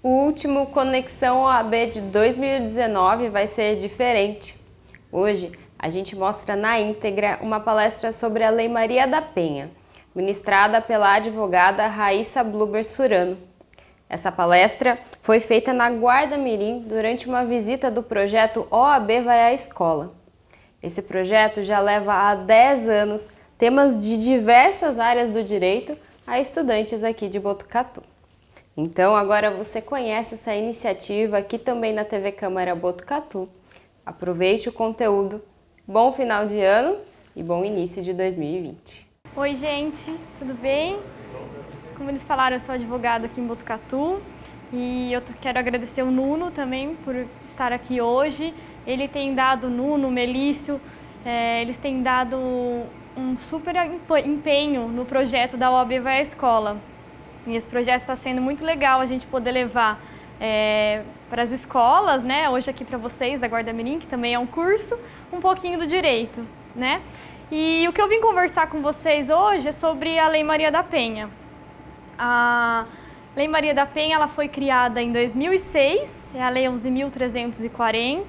O último Conexão OAB de 2019 vai ser diferente. Hoje a gente mostra na íntegra uma palestra sobre a Lei Maria da Penha, ministrada pela advogada Raíssa Bluber Surano. Essa palestra foi feita na Guarda Mirim durante uma visita do projeto OAB Vai à Escola. Esse projeto já leva há 10 anos temas de diversas áreas do direito a estudantes aqui de Botucatu. Então agora você conhece essa iniciativa aqui também na TV Câmara Botucatu. Aproveite o conteúdo, bom final de ano e bom início de 2020. Oi gente, tudo bem? Como eles falaram, eu sou advogada aqui em Botucatu e eu quero agradecer o Nuno também por estar aqui hoje. Ele tem dado, Nuno, Melício, eles têm dado um super empenho no projeto da OAB Vai à Escola. E esse projeto está sendo muito legal a gente poder levar para as escolas, né? Hoje aqui para vocês da Guarda Mirim, que também é um curso, um pouquinho do direito, né? E o que eu vim conversar com vocês hoje é sobre a Lei Maria da Penha. A Lei Maria da Penha ela foi criada em 2006, é a Lei 11.340,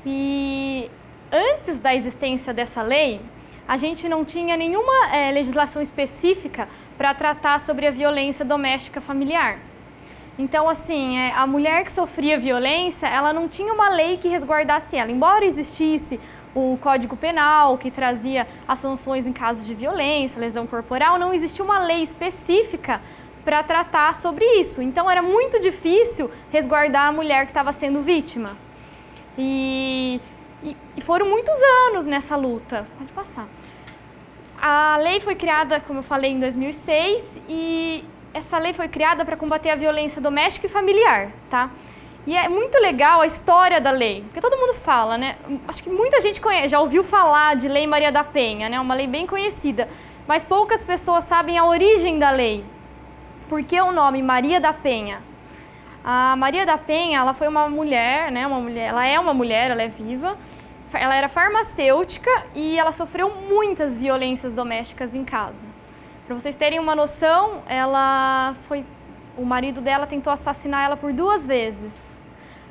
e antes da existência dessa lei, a gente não tinha nenhuma legislação específica para tratar sobre a violência doméstica familiar. Então, assim, a mulher que sofria violência, ela não tinha uma lei que resguardasse ela. Embora existisse o Código Penal, que trazia as sanções em casos de violência, lesão corporal, não existia uma lei específica para tratar sobre isso. Então, era muito difícil resguardar a mulher que estava sendo vítima. E foram muitos anos nessa luta. Pode passar. A lei foi criada, como eu falei, em 2006 e essa lei foi criada para combater a violência doméstica e familiar, tá? E é muito legal a história da lei, porque todo mundo fala, né? Acho que muita gente conhece, já ouviu falar de Lei Maria da Penha, né? Uma lei bem conhecida, mas poucas pessoas sabem a origem da lei. Por que o nome Maria da Penha? A Maria da Penha, ela foi uma mulher, né? Ela é viva. Ela era farmacêutica e ela sofreu muitas violências domésticas em casa. Para vocês terem uma noção, o marido dela tentou assassinar ela por 2 vezes.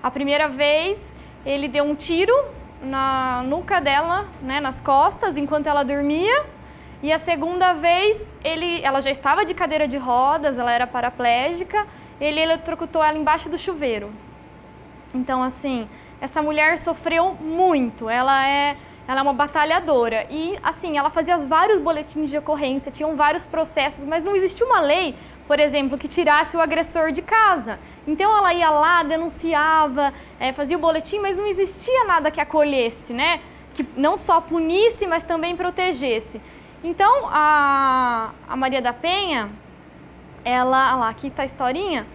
A primeira vez, ele deu um tiro na nuca dela, né, nas costas, enquanto ela dormia. E a segunda vez, ela já estava de cadeira de rodas, ela era paraplégica, ele eletrocutou ela embaixo do chuveiro. Então, assim, essa mulher sofreu muito, ela é uma batalhadora e, assim, ela fazia vários boletins de ocorrência, tinham vários processos, mas não existia uma lei, por exemplo, que tirasse o agressor de casa. Então, ela ia lá, denunciava, fazia o boletim, mas não existia nada que acolhesse, né? Que não só punisse, mas também protegesse. Então, a Maria da Penha, aqui está a historinha,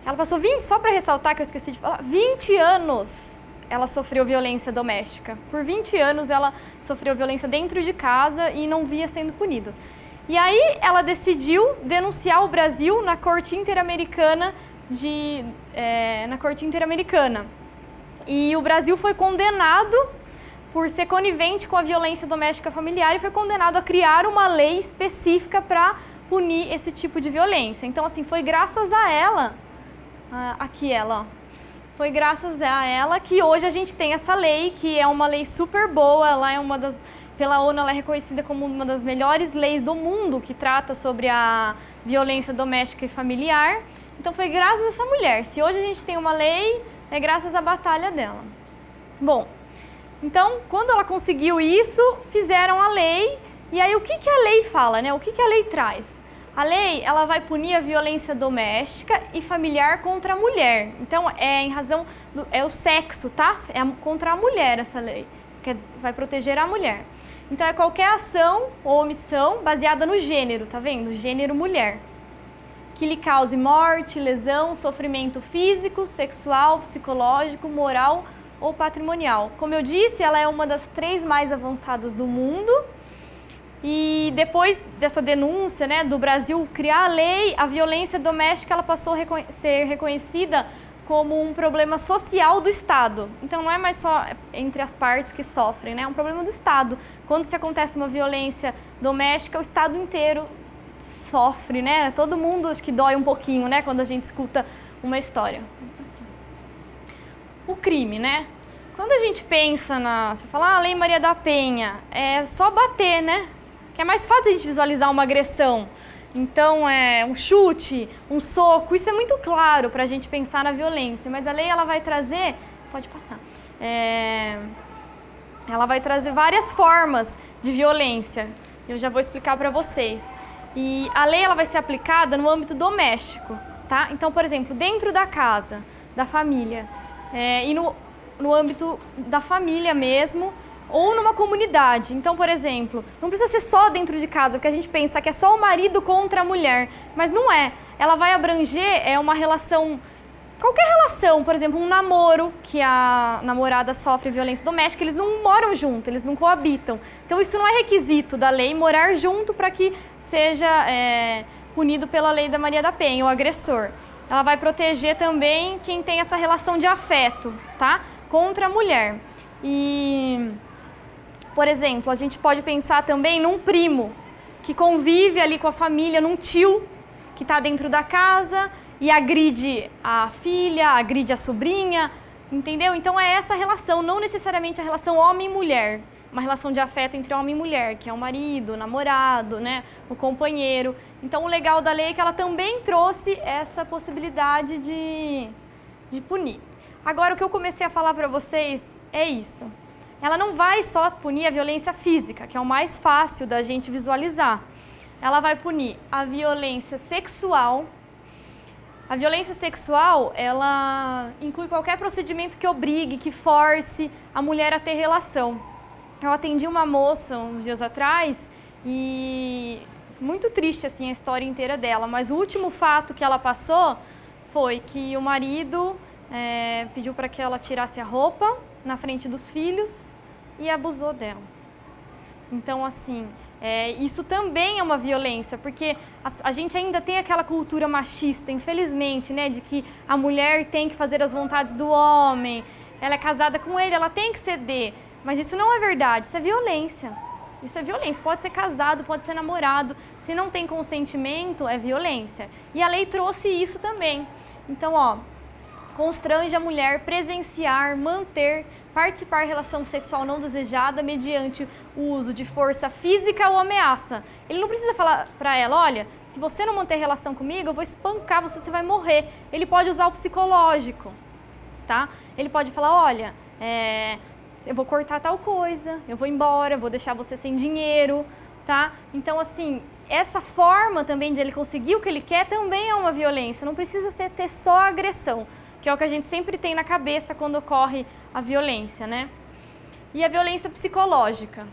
ela passou só para ressaltar que eu esqueci de falar, 20 anos ela sofreu violência doméstica. Por 20 anos ela sofreu violência dentro de casa e não via sendo punido. E aí ela decidiu denunciar o Brasil na Corte Interamericana E o Brasil foi condenado por ser conivente com a violência doméstica familiar e foi condenado a criar uma lei específica para punir esse tipo de violência. Então, assim, foi graças a ela, foi graças a ela que hoje a gente tem essa lei, que é uma lei super boa, ela é pela ONU ela é reconhecida como uma das melhores leis do mundo que trata sobre a violência doméstica e familiar. Então foi graças a essa mulher. Se hoje a gente tem uma lei, é graças à batalha dela. Bom, então quando ela conseguiu isso, fizeram a lei. E aí o que a lei fala, né? O que a lei traz? A lei, ela vai punir a violência doméstica e familiar contra a mulher. Então, é o sexo, tá? É contra a mulher essa lei, que vai proteger a mulher. Então, é qualquer ação ou omissão baseada no gênero, tá vendo? Gênero mulher. Que lhe cause morte, lesão, sofrimento físico, sexual, psicológico, moral ou patrimonial. Como eu disse, ela é uma das 3 mais avançadas do mundo. E depois dessa denúncia, né, do Brasil criar a lei, a violência doméstica ela passou a ser reconhecida como um problema social do Estado. Então não é mais só entre as partes que sofrem, né? É um problema do Estado. Quando se acontece uma violência doméstica, o Estado inteiro sofre, né? Todo mundo, acho que dói um pouquinho, né? Quando a gente escuta uma história. O crime, né? Quando a gente pensa você fala, Lei Maria da Penha, é só bater, né? Que é mais fácil a gente visualizar uma agressão. Então, um chute, um soco, isso é muito claro para a gente pensar na violência. Mas a lei, ela vai trazer, pode passar, ela vai trazer várias formas de violência. Eu já vou explicar para vocês. E a lei, ela vai ser aplicada no âmbito doméstico, tá? Então, por exemplo, dentro da casa, da família, e no âmbito da família mesmo, ou numa comunidade. Então, por exemplo, não precisa ser só dentro de casa, porque a gente pensa que é só o marido contra a mulher, mas não é. Ela vai abranger uma relação, qualquer relação, por exemplo, um namoro, que a namorada sofre violência doméstica, eles não moram junto, eles não coabitam. Então, isso não é requisito da lei morar junto para que seja punido pela Lei da Maria da Penha, o agressor. Ela vai proteger também quem tem essa relação de afeto, tá? Contra a mulher. E, por exemplo, a gente pode pensar também num primo que convive ali com a família, num tio que está dentro da casa e agride a filha, agride a sobrinha, entendeu? Então é essa relação, não necessariamente a relação homem-mulher, uma relação de afeto entre homem e mulher, que é o marido, o namorado, né, o companheiro. Então o legal da lei é que ela também trouxe essa possibilidade de punir. Agora, o que eu comecei a falar para vocês é isso. Ela não vai só punir a violência física, que é o mais fácil da gente visualizar. Ela vai punir a violência sexual. A violência sexual, ela inclui qualquer procedimento que obrigue, que force a mulher a ter relação. Eu atendi uma moça uns dias atrás e muito triste assim a história inteira dela, mas o último fato que ela passou foi que o marido pediu para que ela tirasse a roupa na frente dos filhos e abusou dela. Então, assim, isso também é uma violência, porque a gente ainda tem aquela cultura machista, infelizmente, né, de que a mulher tem que fazer as vontades do homem, ela é casada com ele, ela tem que ceder. Mas isso não é verdade, isso é violência. Isso é violência, pode ser casado, pode ser namorado, se não tem consentimento, é violência. E a lei trouxe isso também. Então, constrange a mulher presenciar, manter, participar de relação sexual não desejada mediante o uso de força física ou ameaça. Ele não precisa falar para ela, olha, se você não manter relação comigo, eu vou espancar você, você vai morrer. Ele pode usar o psicológico, tá? Ele pode falar, olha, eu vou cortar tal coisa, eu vou embora, eu vou deixar você sem dinheiro, tá? Então, assim, essa forma também de ele conseguir o que ele quer também é uma violência. Não precisa ter só agressão, que é o que a gente sempre tem na cabeça quando ocorre a violência, né? E a violência psicológica.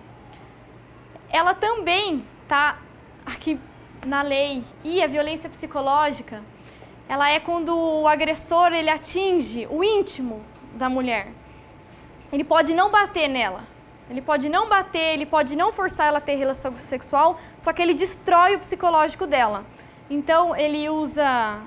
Ela também tá aqui na lei. E a violência psicológica, ela é quando o agressor, ele atinge o íntimo da mulher. Ele pode não bater nela, ele pode não bater, ele pode não forçar ela a ter relação sexual, só que ele destrói o psicológico dela. Então, ele usa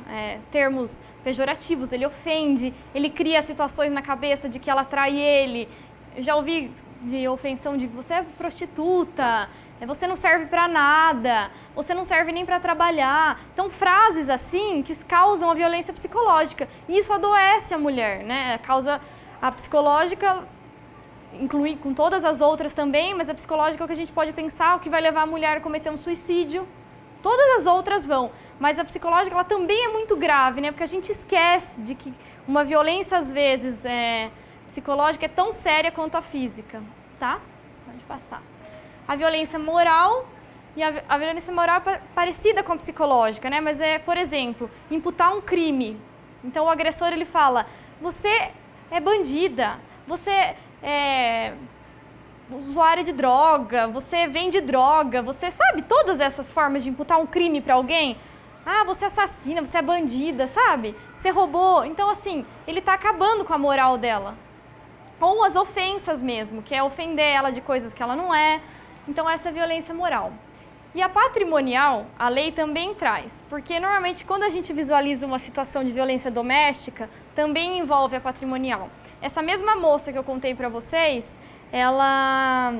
termos pejorativos, ele ofende, ele cria situações na cabeça de que ela trai ele. Eu já ouvi de ofensão de você é prostituta, você não serve para nada, você não serve nem para trabalhar. Então, frases assim que causam a violência psicológica. E isso adoece a mulher, né? Causa a psicológica, inclui com todas as outras também, mas a psicológica é o que a gente pode pensar, o que vai levar a mulher a cometer um suicídio. Todas as outras vão, mas a psicológica ela também é muito grave, né? Porque a gente esquece de que uma violência, às vezes, psicológica é tão séria quanto a física, tá? Pode passar. A violência moral, e a violência moral é parecida com a psicológica, né? Mas por exemplo, imputar um crime. Então o agressor, ele fala, você é bandida, você é usuária de droga, você vende droga, você sabe todas essas formas de imputar um crime para alguém? Ah, você é assassina, você é bandida, sabe? Você roubou. Então, assim, ele está acabando com a moral dela. Ou as ofensas mesmo, que é ofender ela de coisas que ela não é. Então, essa é a violência moral. E a patrimonial, a lei também traz, porque normalmente quando a gente visualiza uma situação de violência doméstica, também envolve a patrimonial. Essa mesma moça que eu contei para vocês, ela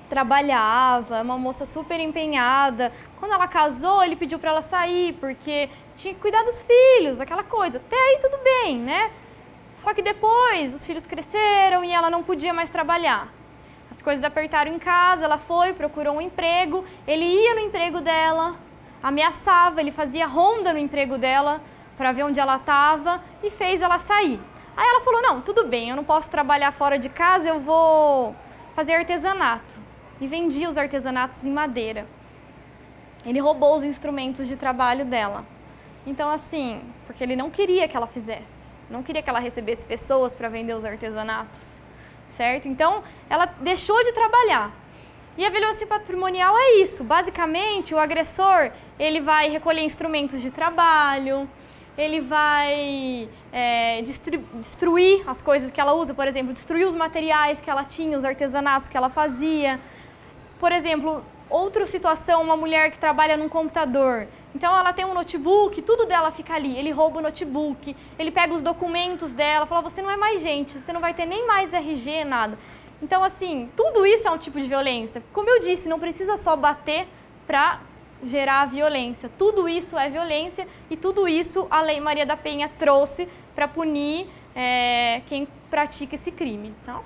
trabalhava, uma moça super empenhada. Quando ela casou, ele pediu para ela sair, porque tinha que cuidar dos filhos, aquela coisa. Até aí tudo bem, né? Só que depois os filhos cresceram e ela não podia mais trabalhar. As coisas apertaram em casa, ela foi, procurou um emprego, ele ia no emprego dela, ameaçava, ele fazia ronda no emprego dela para ver onde ela estava e fez ela sair. Aí ela falou, não, tudo bem, eu não posso trabalhar fora de casa, eu vou fazer artesanato. E vendia os artesanatos em madeira. Ele roubou os instrumentos de trabalho dela. Então assim, porque ele não queria que ela fizesse, não queria que ela recebesse pessoas para vender os artesanatos, certo? Então ela deixou de trabalhar. E a violência patrimonial é isso, basicamente o agressor, ele vai recolher instrumentos de trabalho, ele vai destruir as coisas que ela usa, por exemplo, destruir os materiais que ela tinha, os artesanatos que ela fazia. Por exemplo, outra situação, uma mulher que trabalha num computador. Então ela tem um notebook, tudo dela fica ali, ele rouba o notebook, ele pega os documentos dela, fala, você não é mais gente, você não vai ter nem mais RG, nada. Então assim, tudo isso é um tipo de violência. Como eu disse, não precisa só bater para gerar violência. Tudo isso é violência e tudo isso a Lei Maria da Penha trouxe para punir quem pratica esse crime. Então,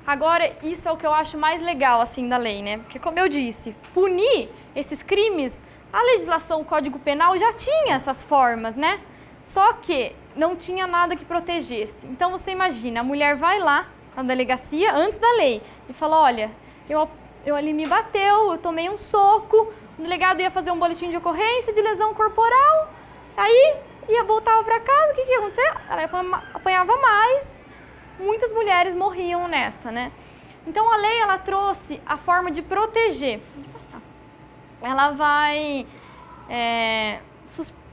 agora, isso é o que eu acho mais legal assim da lei, né? Porque, como eu disse, punir esses crimes, a legislação, o Código Penal já tinha essas formas, né? Só que não tinha nada que protegesse. Então, você imagina, a mulher vai lá na delegacia, antes da lei, e fala, olha, ele me bateu, eu tomei um soco, o delegado ia fazer um boletim de ocorrência de lesão corporal, aí voltava para casa, o que ia acontecer? Ela apanhava mais, muitas mulheres morriam nessa, né? Então a lei, ela trouxe a forma de proteger. Ela vai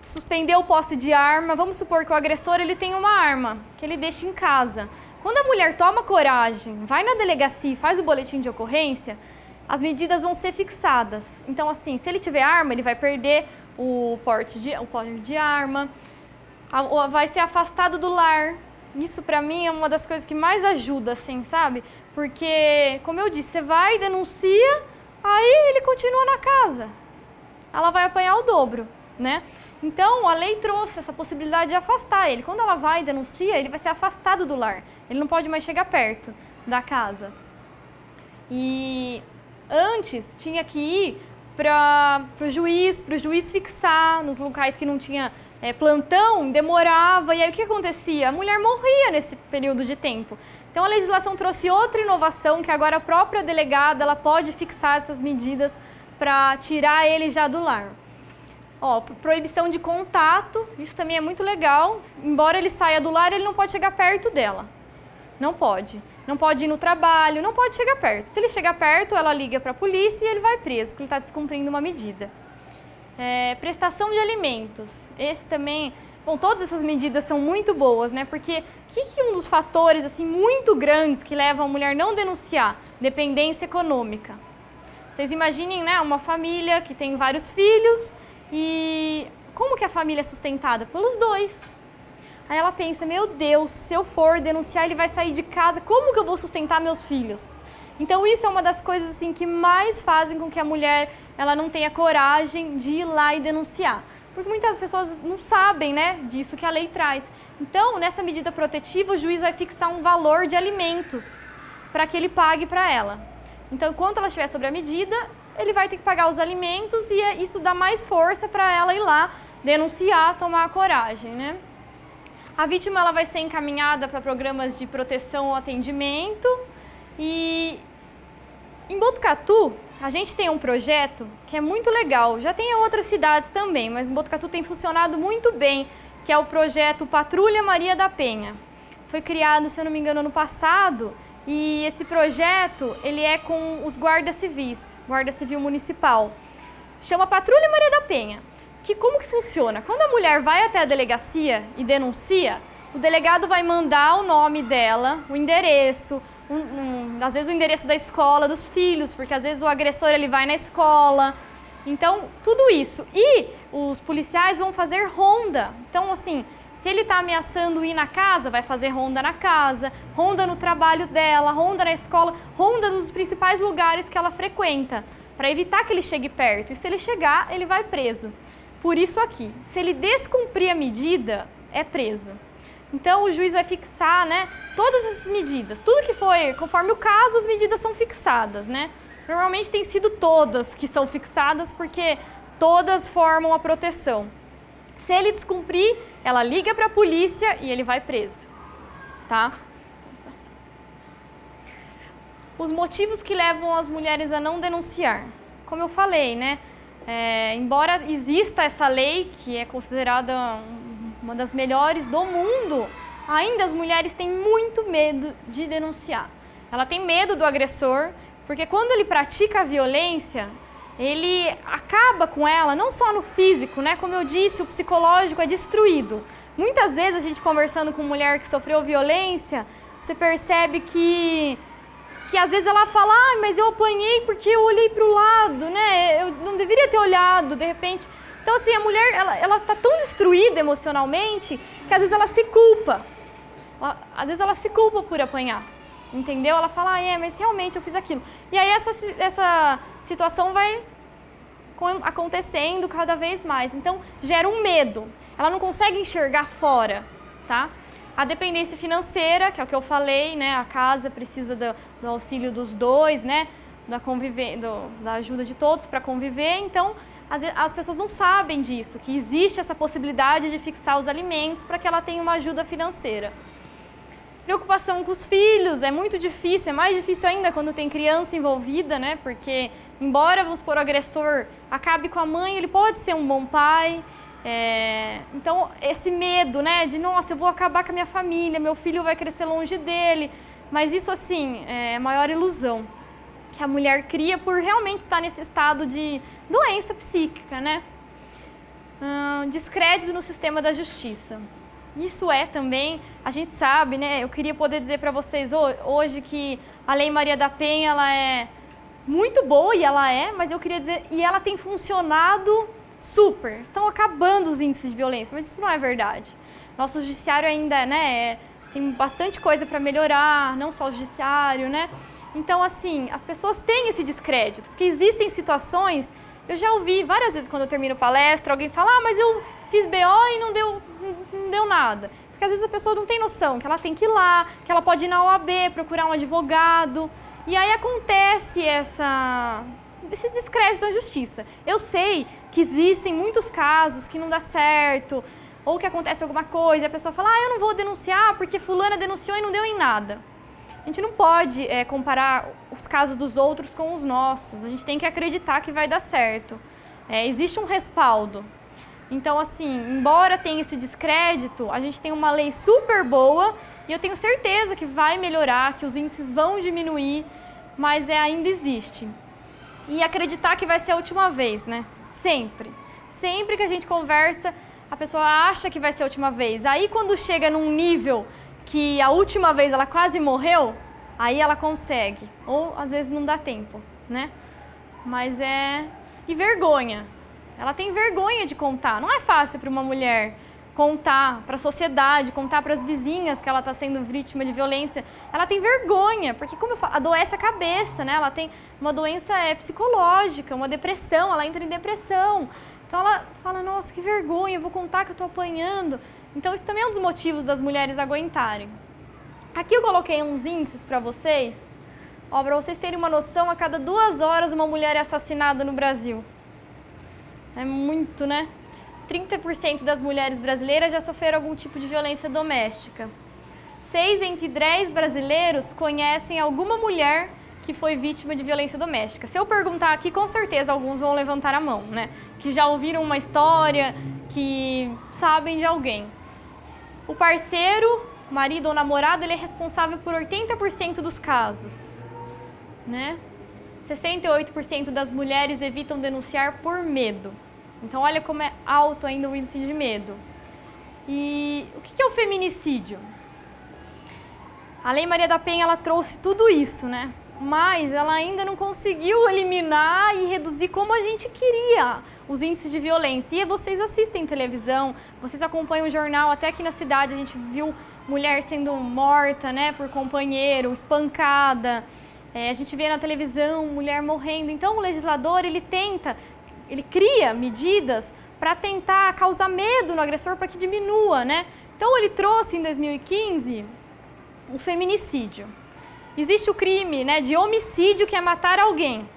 suspender o posse de arma. Vamos supor que o agressor, ele tem uma arma que ele deixa em casa. Quando a mulher toma coragem, vai na delegacia e faz o boletim de ocorrência, as medidas vão ser fixadas. Então assim, se ele tiver arma, ele vai perder o porte de arma, vai ser afastado do lar. Isso pra mim é uma das coisas que mais ajuda, assim, sabe? Porque, como eu disse, você vai, denuncia, aí ele continua na casa. Ela vai apanhar o dobro, né? Então, a lei trouxe essa possibilidade de afastar ele. Quando ela vai e denuncia, ele vai ser afastado do lar. Ele não pode mais chegar perto da casa. E antes, tinha que ir para o juiz fixar nos locais que não tinha plantão, demorava, e aí o que acontecia? A mulher morria nesse período de tempo. Então a legislação trouxe outra inovação, que agora a própria delegada ela pode fixar essas medidas para tirar ele já do lar. Proibição de contato, isso também é muito legal. Embora ele saia do lar, ele não pode chegar perto dela. Não pode. Não pode ir no trabalho, não pode chegar perto. Se ele chegar perto, ela liga para a polícia e ele vai preso, porque ele está descumprindo uma medida. Prestação de alimentos. Esse também, bom, todas essas medidas são muito boas, né? Porque um dos fatores assim muito grandes que levam a mulher não denunciar? Dependência econômica. Vocês imaginem, né, uma família que tem vários filhos e como que a família é sustentada? Pelos dois. Aí ela pensa, meu Deus, se eu for denunciar, ele vai sair de casa, como que eu vou sustentar meus filhos? Então isso é uma das coisas assim que mais fazem com que a mulher ela não tenha coragem de ir lá e denunciar. Porque muitas pessoas não sabem, né, disso que a lei traz. Então, nessa medida protetiva, o juiz vai fixar um valor de alimentos para que ele pague para ela. Então, enquanto ela estiver sobre a medida, ele vai ter que pagar os alimentos e isso dá mais força para ela ir lá denunciar, tomar a coragem, né? A vítima ela vai ser encaminhada para programas de proteção ou atendimento. E em Botucatu, a gente tem um projeto que é muito legal. Já tem em outras cidades também, mas em Botucatu tem funcionado muito bem, que é o projeto Patrulha Maria da Penha. Foi criado, se eu não me engano, ano passado, e esse projeto ele é com os guardas civis, Guarda Civil Municipal. Chama Patrulha Maria da Penha. Como que funciona? Quando a mulher vai até a delegacia e denuncia, o delegado vai mandar o nome dela, o endereço, às vezes o endereço da escola dos filhos, porque às vezes o agressor ele vai na escola. Então, tudo isso. E os policiais vão fazer ronda. Então, assim, Se ele está ameaçando ir na casa, vai fazer ronda na casa, ronda no trabalho dela, ronda na escola, ronda nos principais lugares que ela frequenta, para evitar que ele chegue perto. E se ele chegar, ele vai preso. Por isso aqui, se ele descumprir a medida, é preso. Então o juiz vai fixar, né, todas essas medidas. Tudo que foi, conforme o caso, as medidas são fixadas, né? Normalmente tem sido todas que são fixadas porque todas formam a proteção. Se ele descumprir, ela liga para a polícia e ele vai preso, tá? Os motivos que levam as mulheres a não denunciar. Como eu falei, né? Embora exista essa lei, que é considerada uma das melhores do mundo, ainda as mulheres têm muito medo de denunciar. Ela tem medo do agressor, porque quando ele pratica a violência, ele acaba com ela, não só no físico, né? Como eu disse, o psicológico é destruído. Muitas vezes a gente conversando com mulher que sofreu violência, você percebe que às vezes ela fala, mas eu apanhei porque eu olhei para o lado, né? Eu não deveria ter olhado, de repente. Então assim, a mulher, ela tá tão destruída emocionalmente que às vezes ela se culpa. Às vezes ela se culpa por apanhar, entendeu? Ela fala, mas realmente eu fiz aquilo. E aí essa situação vai acontecendo cada vez mais. Então, gera um medo. Ela não consegue enxergar fora, tá? A dependência financeira, que é o que eu falei, né? A casa precisa do auxílio dos dois, né? Da ajuda de todos para conviver. Então, as pessoas não sabem disso, que existe essa possibilidade de fixar os alimentos para que ela tenha uma ajuda financeira. Preocupação com os filhos, é muito difícil, é mais difícil ainda quando tem criança envolvida, né? Porque, embora, vamos supor, o agressor acabe com a mãe, ele pode ser um bom pai. Então, esse medo, né? De, nossa, eu vou acabar com a minha família, meu filho vai crescer longe dele. Mas isso, assim, é a maior ilusão que a mulher cria por realmente estar nesse estado de doença psíquica, né? Descrédito no sistema da justiça. Isso também, a gente sabe, né? Eu queria poder dizer para vocês hoje que a Lei Maria da Penha, ela é muito boa, e ela mas eu queria dizer, e ela tem funcionado super. Estão acabando os índices de violência, mas isso não é verdade. Nosso judiciário ainda, né, tem bastante coisa para melhorar, não só o judiciário, né? Então, assim, as pessoas têm esse descrédito, porque existem situações, eu já ouvi várias vezes quando eu termino palestra, alguém fala, mas eu fiz BO e não deu nada. Porque às vezes a pessoa não tem noção que ela tem que ir lá, que ela pode ir na OAB, procurar um advogado, e aí acontece esse descrédito da justiça. Eu sei que existem muitos casos que não dá certo, ou que acontece alguma coisa, e a pessoa fala, eu não vou denunciar porque fulana denunciou e não deu em nada. A gente não pode comparar os casos dos outros com os nossos, a gente tem que acreditar que vai dar certo. Existe um respaldo. Então, assim, embora tenha esse descrédito, a gente tem uma lei super boa e eu tenho certeza que vai melhorar, que os índices vão diminuir, mas ainda existe. E acreditar que vai ser a última vez, né? Sempre. Sempre que a gente conversa, a pessoa acha que vai ser a última vez. Aí, quando chega num nível que a última vez ela quase morreu, aí ela consegue. Ou, às vezes, não dá tempo, né? Mas E vergonha. Ela tem vergonha de contar. Não é fácil para uma mulher contar para a sociedade, contar para as vizinhas que ela está sendo vítima de violência. Ela tem vergonha, porque, como eu falo, adoece a cabeça, né? Ela tem uma doença psicológica, uma depressão, ela entra em depressão. Então ela fala, nossa, que vergonha, eu vou contar que eu estou apanhando. Então isso também é um dos motivos das mulheres aguentarem. Aqui eu coloquei uns índices para vocês, para vocês terem uma noção, a cada 2 horas uma mulher é assassinada no Brasil. É muito, né? 30% das mulheres brasileiras já sofreram algum tipo de violência doméstica. 6 entre 10 brasileiros conhecem alguma mulher que foi vítima de violência doméstica. Se eu perguntar aqui, com certeza alguns vão levantar a mão, né? Que já ouviram uma história, que sabem de alguém. O parceiro, marido ou namorado, ele é responsável por 80% dos casos, né? 68% das mulheres evitam denunciar por medo. Então, olha como é alto ainda o índice de medo. E o que é o feminicídio? A Lei Maria da Penha, ela trouxe tudo isso, né? Mas ela ainda não conseguiu eliminar e reduzir como a gente queria. os índices de violência. E vocês assistem televisão, vocês acompanham o jornal, até aqui na cidade a gente viu mulher sendo morta, né, por companheiro, espancada. A gente vê na televisão mulher morrendo. Então o legislador, ele cria medidas para tentar causar medo no agressor para que diminua, né? Então ele trouxe em 2015 o feminicídio. Existe o crime, né, de homicídio, que é matar alguém.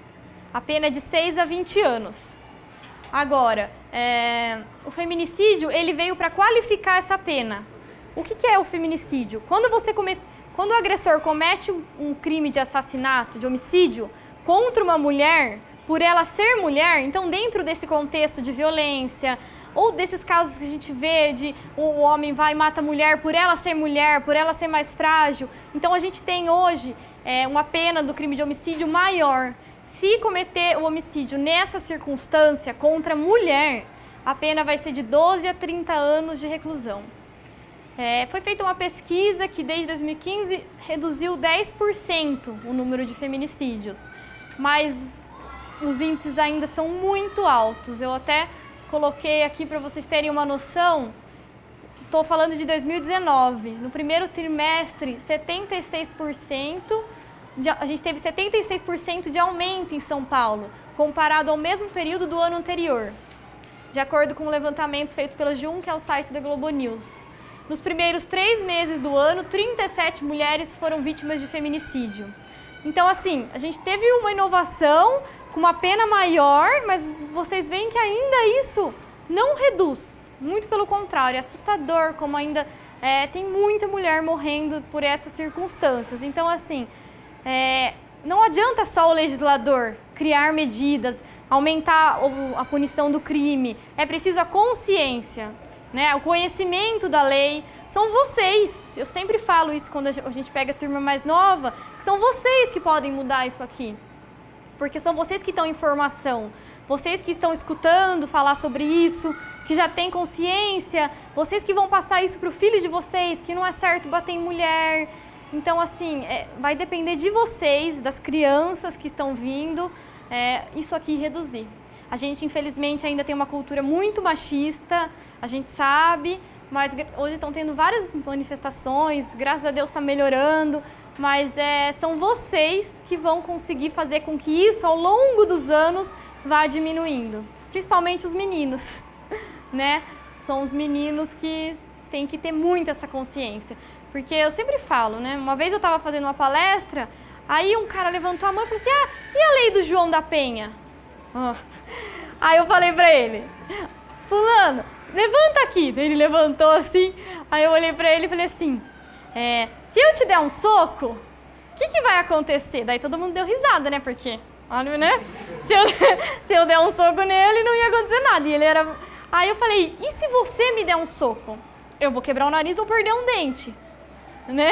A pena é de 6 a 20 anos. Agora, o feminicídio, ele veio para qualificar essa pena. O que é o feminicídio? Quando o agressor comete um crime de assassinato, de homicídio, contra uma mulher, por ela ser mulher, então dentro desse contexto de violência, ou desses casos que a gente vê de o homem vai e mata a mulher, por ela ser mais frágil, então a gente tem hoje uma pena do crime de homicídio maior. Se cometer o homicídio nessa circunstância contra a mulher, a pena vai ser de 12 a 30 anos de reclusão. Foi feita uma pesquisa que desde 2015 reduziu 10% o número de feminicídios, mas os índices ainda são muito altos. Eu até coloquei aqui para vocês terem uma noção, estou falando de 2019, no primeiro trimestre 76%, a gente teve 76% de aumento em São Paulo, comparado ao mesmo período do ano anterior, de acordo com levantamentos feitos pela G1, que é o site da Globo News. Nos primeiros 3 meses do ano, 37 mulheres foram vítimas de feminicídio. Então, assim, a gente teve uma inovação com uma pena maior, mas vocês veem que ainda isso não reduz. Muito pelo contrário, é assustador como ainda tem muita mulher morrendo por essas circunstâncias. Então, assim, não adianta só o legislador criar medidas, aumentar a punição do crime. É preciso a consciência, né? O conhecimento da lei. São vocês, eu sempre falo isso quando a gente pega a turma mais nova, são vocês que podem mudar isso aqui. Porque são vocês que estão em formação, vocês que estão escutando falar sobre isso, que já têm consciência, vocês que vão passar isso para o filho de vocês, que não é certo bater em mulher. Então, assim, vai depender de vocês, das crianças que estão vindo, isso aqui reduzir. A gente, infelizmente, ainda tem uma cultura muito machista, a gente sabe, mas hoje estão tendo várias manifestações, graças a Deus está melhorando, mas são vocês que vão conseguir fazer com que isso, ao longo dos anos, vá diminuindo. Principalmente os meninos, né? São os meninos que têm que ter muito essa consciência. Porque eu sempre falo, né? Uma vez eu estava fazendo uma palestra, aí um cara levantou a mão e falou assim, e a lei do João da Penha? Aí eu falei pra ele, fulano, levanta aqui. Ele levantou assim, aí eu olhei pra ele e falei assim, se eu te der um soco, o que vai acontecer? Daí todo mundo deu risada, né? Porque, olha, né? Se eu der um soco nele, não ia acontecer nada. E ele era... Aí eu falei, e se você me der um soco? Eu vou quebrar o nariz ou perder um dente, né?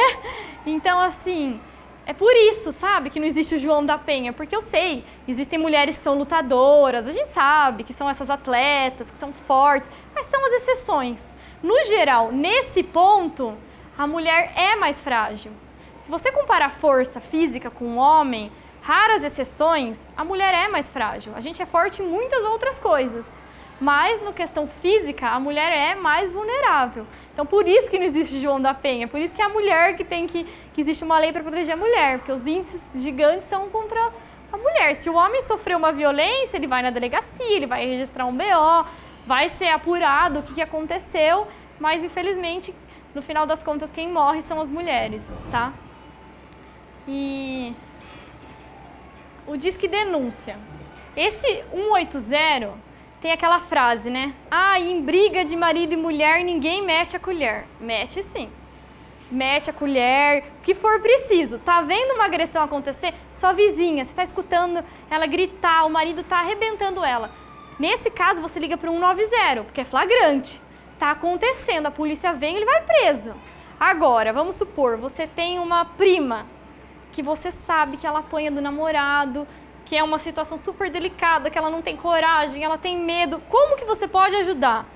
Então, assim, é por isso, sabe, que não existe o João da Penha. Porque eu sei, existem mulheres que são lutadoras, a gente sabe que são essas atletas, que são fortes, mas são as exceções. No geral, nesse ponto, a mulher é mais frágil. Se você comparar força física com o homem, raras exceções, a mulher é mais frágil. A gente é forte em muitas outras coisas, mas na questão física, a mulher é mais vulnerável. Então, por isso que não existe João da Penha, por isso que é a mulher que existe uma lei para proteger a mulher, porque os índices gigantes são contra a mulher. Se o homem sofreu uma violência, ele vai na delegacia, ele vai registrar um BO, vai ser apurado o que aconteceu, mas infelizmente, no final das contas, quem morre são as mulheres, tá? E o Disque Denúncia. Esse 180 tem aquela frase, né? Em briga de marido e mulher, ninguém mete a colher. Mete sim. Mete a colher, o que for preciso. Tá vendo uma agressão acontecer? Sua vizinha, você tá escutando ela gritar, o marido tá arrebentando ela. Nesse caso, você liga para o 190, porque é flagrante. Tá acontecendo, a polícia vem e ele vai preso. Agora, vamos supor, você tem uma prima que você sabe que ela apanha do namorado, que é uma situação super delicada, que ela não tem coragem, ela tem medo. Como que você pode ajudar?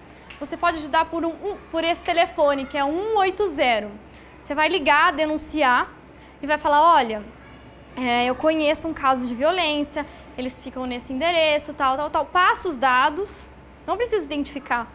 Você pode ajudar por esse telefone, que é 180. Você vai ligar, denunciar e vai falar, olha, eu conheço um caso de violência, eles ficam nesse endereço, tal. Passa os dados, não precisa identificar.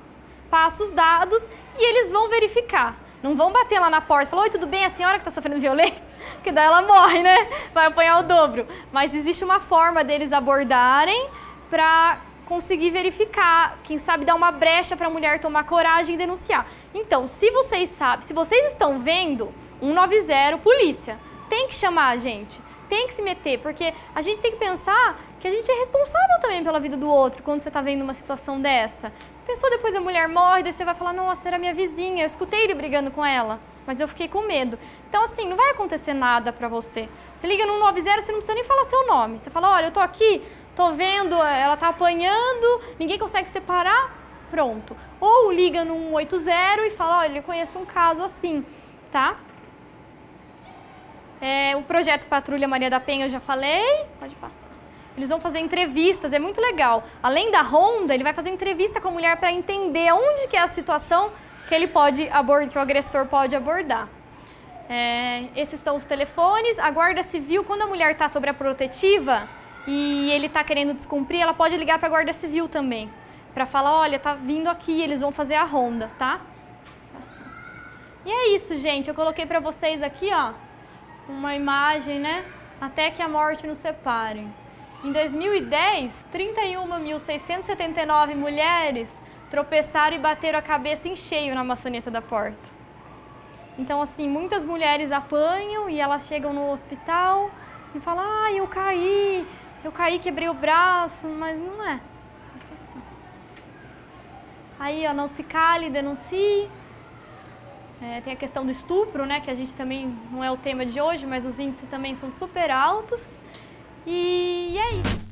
Passa os dados e eles vão verificar. Não vão bater lá na porta e falar, oi, tudo bem, a senhora que está sofrendo violência? Porque daí ela morre, né? Vai apanhar o dobro. Mas existe uma forma deles abordarem para conseguir verificar, quem sabe dar uma brecha para a mulher tomar coragem e denunciar. Então, se vocês sabem, se vocês estão vendo, 190, polícia, tem que chamar a gente, tem que se meter, porque a gente tem que pensar que a gente é responsável também pela vida do outro quando você está vendo uma situação dessa. Pensou, depois a mulher morre, daí você vai falar, nossa, era minha vizinha, eu escutei ele brigando com ela, mas eu fiquei com medo. Então, assim, não vai acontecer nada pra você. Você liga no 190, você não precisa nem falar seu nome. Você fala, olha, eu tô aqui, tô vendo, ela tá apanhando, ninguém consegue separar, pronto. Ou liga no 180 e fala, olha, eu conheço um caso assim, tá? O projeto Patrulha Maria da Penha eu já falei, pode passar. Eles vão fazer entrevistas, é muito legal. Além da ronda, ele vai fazer entrevista com a mulher para entender onde que é a situação que ele pode abordar, que o agressor pode abordar. Esses são os telefones. A Guarda Civil, quando a mulher está sobre a protetiva e ele está querendo descumprir, ela pode ligar para a Guarda Civil também, para falar, olha, tá vindo aqui, eles vão fazer a ronda, tá? E é isso, gente. Eu coloquei para vocês aqui, ó, uma imagem, né? Até que a morte nos separe. Em 2010, 31.679 mulheres tropeçaram e bateram a cabeça em cheio na maçaneta da porta. Então, assim, muitas mulheres apanham e elas chegam no hospital e falam, ah, eu caí, quebrei o braço, mas não é. Aí, ó, não se cale, denuncie. Tem a questão do estupro, né, que a gente também, não é o tema de hoje, mas os índices também são super altos. E é isso.